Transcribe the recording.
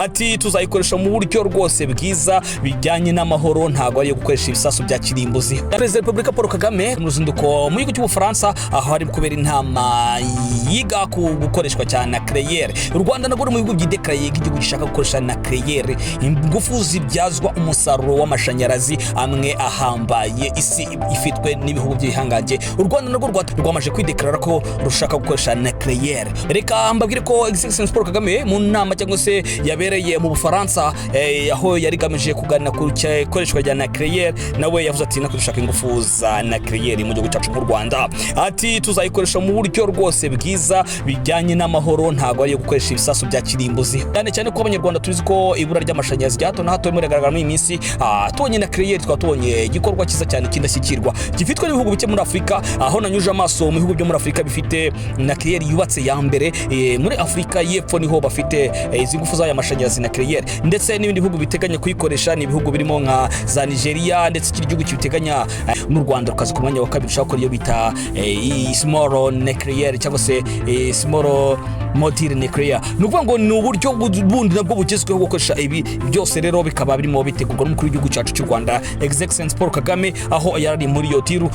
ati tuzayikoresha mu buryo rwose bwiza bijyanye n'amahoro ntago ari gukoresha ibisasu bya kirimbuzi. Perezida wa Repubulika Paul Kagame mu ruzinduko mu gihugu cy'Ubufaransa aho ari kubera intama yiga ku gukoreshwa cyane Naclaile. U Rwanda nagore mu bihugu byidekaraye igihugu gishaka gukoresha Naclaile ingufu zibyazwa umusaruro w'amashanyarazi amwe ahambaye isi ifitwe n'ibihugu by'ihangaje. U Rwanda nagore rwamaje kwidekarara ko rushaka gukoresha Naclaile. Reka mbabwire ko Excellence Paul Kagame mu nama cyangwa se yabereye mu Bufaransa aho yari gamije kuganira ku ikoreshwa rya Naclaile, nawe yavuze ati nako dushaka ingufu za Naclaile mu gihugu cyacu mu Rwanda. Ati tuzayikoresha mu buryo rwose bwiza bijyanye n'amahoro ntago ari gukoresha ibisasu bya kirimbuzi. Cyane ko abanyarwanda tuzi ko ibura ry'amashanyarazi ryato na hato muri garagara muri minsi tubonye Naclaile twatubonye igikorwa cyiza cyane kindashyikirwa gifitwe n'ibihugu bike muri Afrika, aho nanyuje amaso mu bihugu byo muri Afrika bifite Naclaile yubatse ya mbere muri Afrika y'epfo niho bafite izi ngufu za amashanyarazi Naclaile, ndetse n'ibindi bihugu biteganya kuyikoresha ni ibihugu birimo nka za Nigeria, ndetse iki gihugu kibiteganya mu Rwanda rukaza ku mwanya wa kabiri ushaka iyo bita small Naclaile cyangwa se small module Naclaile. Nuvuga ngo ni uburyo bundi nabwo bugezweho gukoresha ibi byose, rero bikaba birimo bitegurwa n'umukuru w'igihugu cyacu cy'u Rwanda Excellence Paul Kagame aho yari muri yo tiru.